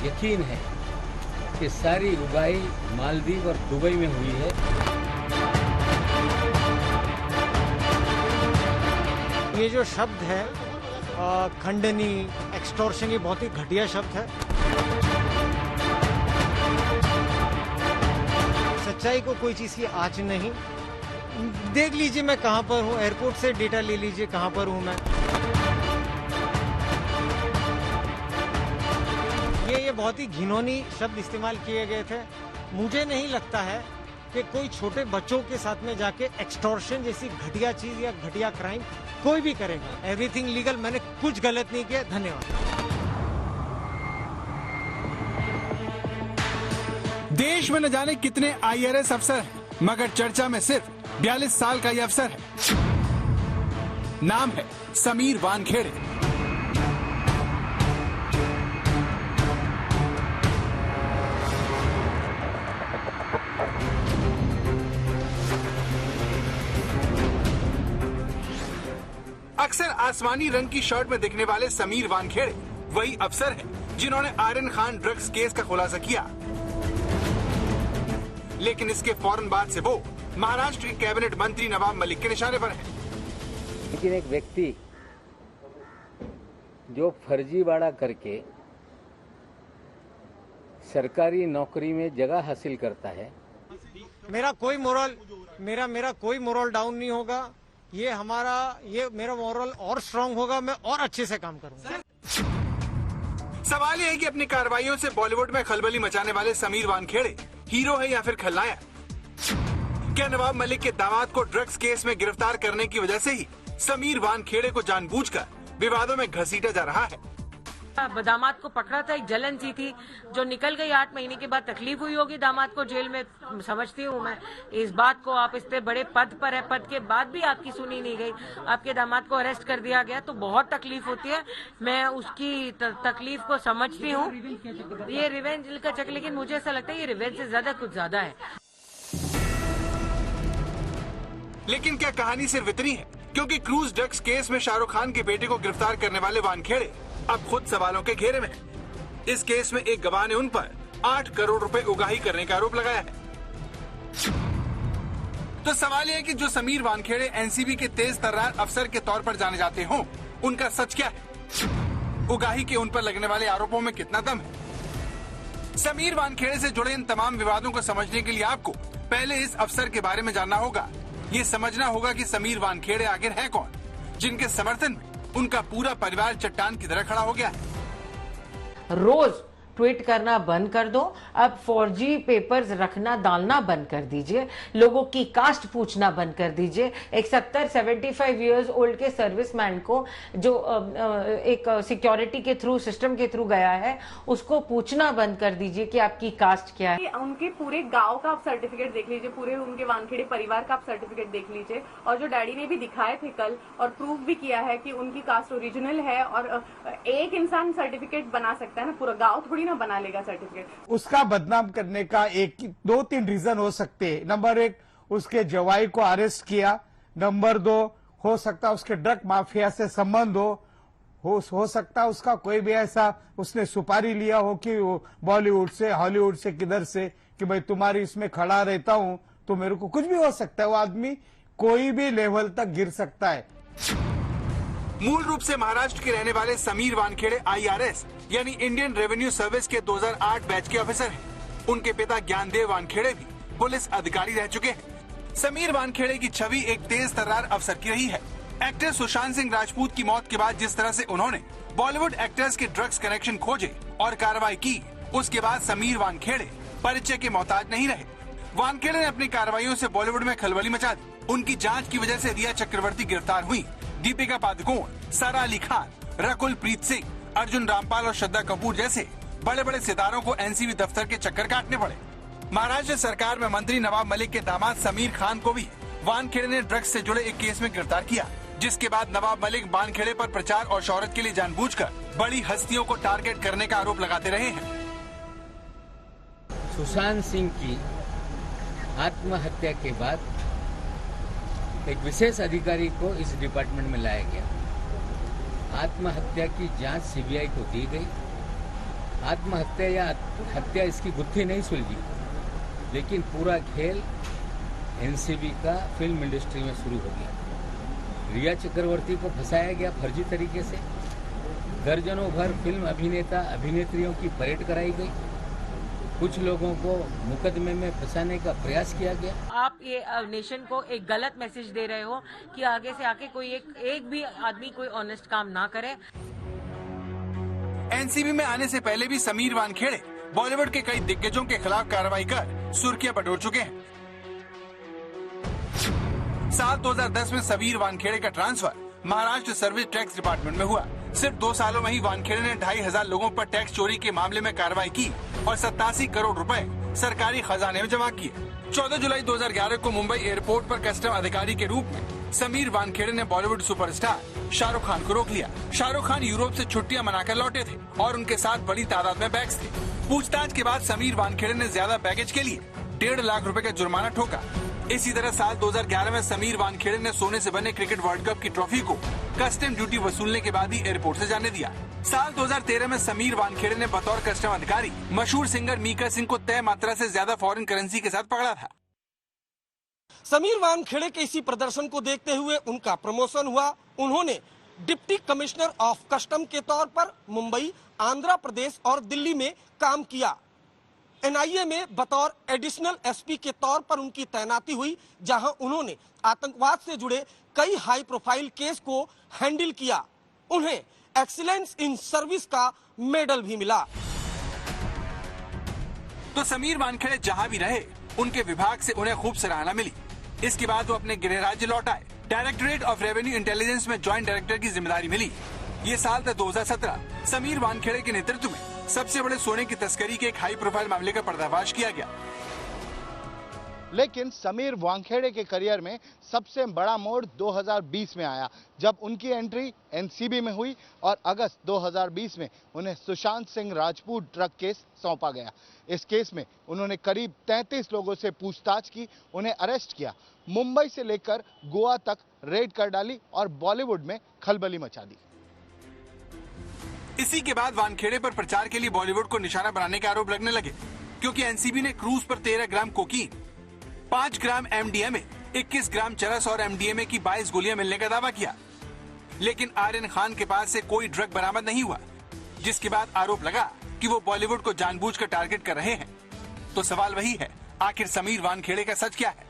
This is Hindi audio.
यकीन है कि सारी उगाही मालदीव और दुबई में हुई है। ये जो शब्द है खंडनी, एक्सटॉर्शन, ये बहुत ही घटिया शब्द है। सच्चाई को कोई चीज की आँच नहीं। देख लीजिए मैं कहाँ पर हूँ, एयरपोर्ट से डेटा ले लीजिए कहाँ पर हूँ मैं। ये बहुत ही घिनौनी शब्द इस्तेमाल किए गए थे। मुझे नहीं लगता है कि कोई छोटे बच्चों के साथ में जाके एक्सटॉर्शन जैसी घटिया चीज या घटिया क्राइम कोई भी करेगा। एवरीथिंग लीगल, मैंने कुछ गलत नहीं किया। धन्यवाद। देश में न जाने कितने IRS अफसर हैं, मगर चर्चा में सिर्फ 42 साल का ये अफसर है। नाम है समीर वानखेड़े। अक्सर आसमानी रंग की शर्ट में दिखने वाले समीर वानखेड़े वही अफसर हैं जिन्होंने आर्यन खान ड्रग्स केस का खुलासा किया। लेकिन इसके फौरन बाद से वो महाराष्ट्र के कैबिनेट मंत्री नवाब मलिक के निशाने पर है। लेकिन एक व्यक्ति जो फर्जीवाड़ा करके सरकारी नौकरी में जगह हासिल करता है, मेरा कोई मोरल डाउन नहीं होगा। ये मेरा मोरल और स्ट्रांग होगा। मैं और अच्छे से काम करूंगा। सवाल यह है कि अपनी कार्रवाइयों से बॉलीवुड में खलबली मचाने वाले समीर वानखेड़े हीरो है या फिर खलनायक? क्या नवाब मलिक के दामाद को ड्रग्स केस में गिरफ्तार करने की वजह से ही समीर वानखेड़े को जानबूझकर विवादों में घसीटा जा रहा है? दामाद को पकड़ा था, एक जलन सी थी जो निकल गई। 8 महीने के बाद तकलीफ हुई होगी दामाद को जेल में, समझती हूँ मैं इस बात को। आप इतने बड़े पद पर है, पद के बाद भी आपकी सुनी नहीं गई, आपके दामाद को अरेस्ट कर दिया गया, तो बहुत तकलीफ होती है। मैं उसकी तकलीफ को समझती हूँ। ये रिवेंज का चक्कर, लेकिन मुझे ऐसा लगता है ये रिवेंज से ज्यादा कुछ ज्यादा है। लेकिन क्या कहानी सिर्फ इतनी है? क्योंकि क्रूज ड्रग्स केस में शाहरुख खान के बेटे को गिरफ्तार करने वाले वानखेड़े अब खुद सवालों के घेरे में है। इस केस में एक गवाह ने उन पर 8 करोड़ रुपए उगाही करने का आरोप लगाया है। तो सवाल यह है कि जो समीर वानखेड़े NCB के तेज तर्रार अफसर के तौर पर जाने जाते हों, उनका सच क्या है? उगाही के उन पर लगने वाले आरोपों में कितना दम है? समीर वानखेड़े से जुड़े इन तमाम विवादों को समझने के लिए आपको पहले इस अफसर के बारे में जानना होगा। ये समझना होगा कि समीर वानखेड़े आखिर है कौन, जिनके समर्थन में उनका पूरा परिवार चट्टान की तरह खड़ा हो गया है। रोज ट्वीट करना बंद कर दो। अब 4G पेपर्स रखना डालना बंद कर दीजिए। लोगों की कास्ट पूछना बंद कर दीजिए। एक 75 इयर्स ओल्ड के सर्विसमैन को जो एक सिक्योरिटी के थ्रू, सिस्टम के थ्रू गया है, उसको पूछना बंद कर दीजिए कि आपकी कास्ट क्या है। उनके पूरे गांव का आप सर्टिफिकेट देख लीजिए, पूरे उनके वानखेड़े परिवार का आप सर्टिफिकेट देख लीजिए, और जो डैडी ने भी दिखाए थे कल और प्रूफ भी किया है कि उनकी कास्ट ओरिजिनल है। और एक इंसान सर्टिफिकेट बना सकता है ना, पूरा गांव थोड़ी ना बना लेगा सर्टिफिकेट। उसका बदनाम करने का 2-3 रीजन हो सकते हैं। नंबर 1, उसके जवाई को अरेस्ट किया। नंबर 2, हो सकता है उसके ड्रग माफिया से संबंध हो सकता है उसका कोई भी ऐसा उसने सुपारी लिया हो कि वो बॉलीवुड से, हॉलीवुड से, किधर से, कि भाई तुम्हारी इसमें खड़ा रहता हूं तो मेरे को कुछ भी हो सकता है। वो आदमी कोई भी लेवल तक गिर सकता है। मूल रूप से महाराष्ट्र के रहने वाले समीर वानखेड़े IRS यानी इंडियन रेवेन्यू सर्विस के 2008 बैच के ऑफिसर हैं। उनके पिता ज्ञानदेव वानखेड़े भी पुलिस अधिकारी रह चुके हैं। समीर वानखेड़े की छवि एक तेज तर्रार अफसर की रही है। एक्टर सुशांत सिंह राजपूत की मौत के बाद जिस तरह से उन्होंने बॉलीवुड एक्टर्स के ड्रग्स कनेक्शन खोजे और कार्रवाई की, उसके बाद समीर वानखेड़े परिचय के मोहताज नहीं रहे। वानखेड़े ने अपनी कार्रवाइयों से बॉलीवुड में खलबली मचा दी। उनकी जांच की वजह से रिया चक्रवर्ती गिरफ्तार हुई, दीपिका पादुकोण, सारा अली खान, रकुल प्रीत सिंह, अर्जुन रामपाल और श्रद्धा कपूर जैसे बड़े बड़े सितारों को NCB दफ्तर के चक्कर काटने पड़े। महाराष्ट्र सरकार में मंत्री नवाब मलिक के दामाद समीर खान को भी वानखेड़े ने ड्रग्स से जुड़े एक केस में गिरफ्तार किया, जिसके बाद नवाब मलिक वानखेड़े पर प्रचार और शोहरत के लिए जानबूझकर बड़ी हस्तियों को टारगेट करने का आरोप लगाते रहे हैं। सुशांत सिंह की आत्महत्या के बाद एक विशेष अधिकारी को इस डिपार्टमेंट में लाया गया। आत्महत्या की जांच CBI को दी गई आत्महत्या या हत्या इसकी गुत्थी नहीं सुलझी, लेकिन पूरा खेल एनसीबी का फिल्म इंडस्ट्री में शुरू हो गया। रिया चक्रवर्ती को फंसाया गया फर्जी तरीके से, दर्जनों भर फिल्म अभिनेता अभिनेत्रियों की परेड कराई गई, कुछ लोगों को मुकदमे में फंसाने का प्रयास किया गया। आप ये नेशन को एक गलत मैसेज दे रहे हो कि आगे से आके कोई एक भी आदमी कोई ऑनेस्ट काम ना करे। एनसीबी में आने से पहले भी समीर वानखेड़े बॉलीवुड के कई दिग्गजों के खिलाफ कार्रवाई कर सुर्खियां बटोर चुके हैं। साल 2010 में समीर वानखेड़े का transfer Maharashtra service tax department में हुआ। सिर्फ 2 सालों में ही वानखेड़े ने 2500 लोगों पर टैक्स चोरी के मामले में कार्रवाई की और 87 करोड़ रुपए सरकारी खजाने में जमा किए। 14 जुलाई 2011 को मुंबई एयरपोर्ट पर कस्टम अधिकारी के रूप में समीर वानखेड़े ने बॉलीवुड सुपरस्टार शाहरुख खान को रोक लिया। शाहरुख खान यूरोप से छुट्टियां मनाकर लौटे थे और उनके साथ बड़ी तादाद में बैग्स थे। पूछताछ के बाद समीर वानखेड़े ने ज्यादा बैगेज के लिए 1.5 लाख रुपए का जुर्माना ठोका। इसी तरह साल 2011 में समीर वानखेड़े ने सोने से बने क्रिकेट वर्ल्ड कप की ट्रॉफी को कस्टम ड्यूटी वसूलने के बाद ही एयरपोर्ट से जाने दिया। साल 2013 में समीर वानखेड़े ने बतौर कस्टम अधिकारी मशहूर सिंगर मीका सिंह को तय मात्रा से ज्यादा फॉरेन करेंसी के साथ पकड़ा था। समीर वानखेड़े के इसी प्रदर्शन को देखते हुए उनका प्रमोशन हुआ। उन्होंने डिप्टी कमिश्नर ऑफ कस्टम के तौर पर मुंबई, आंध्र प्रदेश और दिल्ली में काम किया। एनआईए में बतौर एडिशनल एसपी के तौर पर उनकी तैनाती हुई, जहां उन्होंने आतंकवाद से जुड़े कई हाई प्रोफाइल केस को हैंडल किया। उन्हें एक्सीलेंस इन सर्विस का मेडल भी मिला। तो समीर वानखेड़े जहां भी रहे, उनके विभाग से उन्हें खूब सराहना मिली। इसके बाद वो अपने गृह राज्य लौट आए। डायरेक्टरेट ऑफ रेवेन्यू इंटेलिजेंस में ज्वाइंट डायरेक्टर की जिम्मेदारी मिली। ये साल था 2017। समीर वानखेड़े के नेतृत्व में सबसे बड़े सोने की तस्करी के एक हाई प्रोफाइल मामले का पर्दाफाश किया गया। लेकिन समीर वानखेड़े के करियर में सबसे बड़ा मोड़ 2020 में आया, जब उनकी एंट्री एनसीबी में हुई और अगस्त 2020 में उन्हें सुशांत सिंह राजपूत ड्रग केस सौंपा गया। इस केस में उन्होंने करीब 33 लोगों से पूछताछ की, उन्हें अरेस्ट किया, मुंबई से लेकर गोवा तक रेड कर डाली और बॉलीवुड में खलबली मचा दी। इसी के बाद वानखेड़े पर प्रचार के लिए बॉलीवुड को निशाना बनाने के आरोप लगने लगे, क्योंकि एनसीबी ने क्रूज पर 13 ग्राम कोकीन, 5 ग्राम एमडीएमए, 21 ग्राम चरस और एमडीएमए की 22 गोलियां मिलने का दावा किया। लेकिन आर्यन खान के पास से कोई ड्रग बरामद नहीं हुआ, जिसके बाद आरोप लगा कि वो बॉलीवुड को जानबूझकर टारगेट कर रहे हैं। तो सवाल वही है, आखिर समीर वानखेड़े का सच क्या है?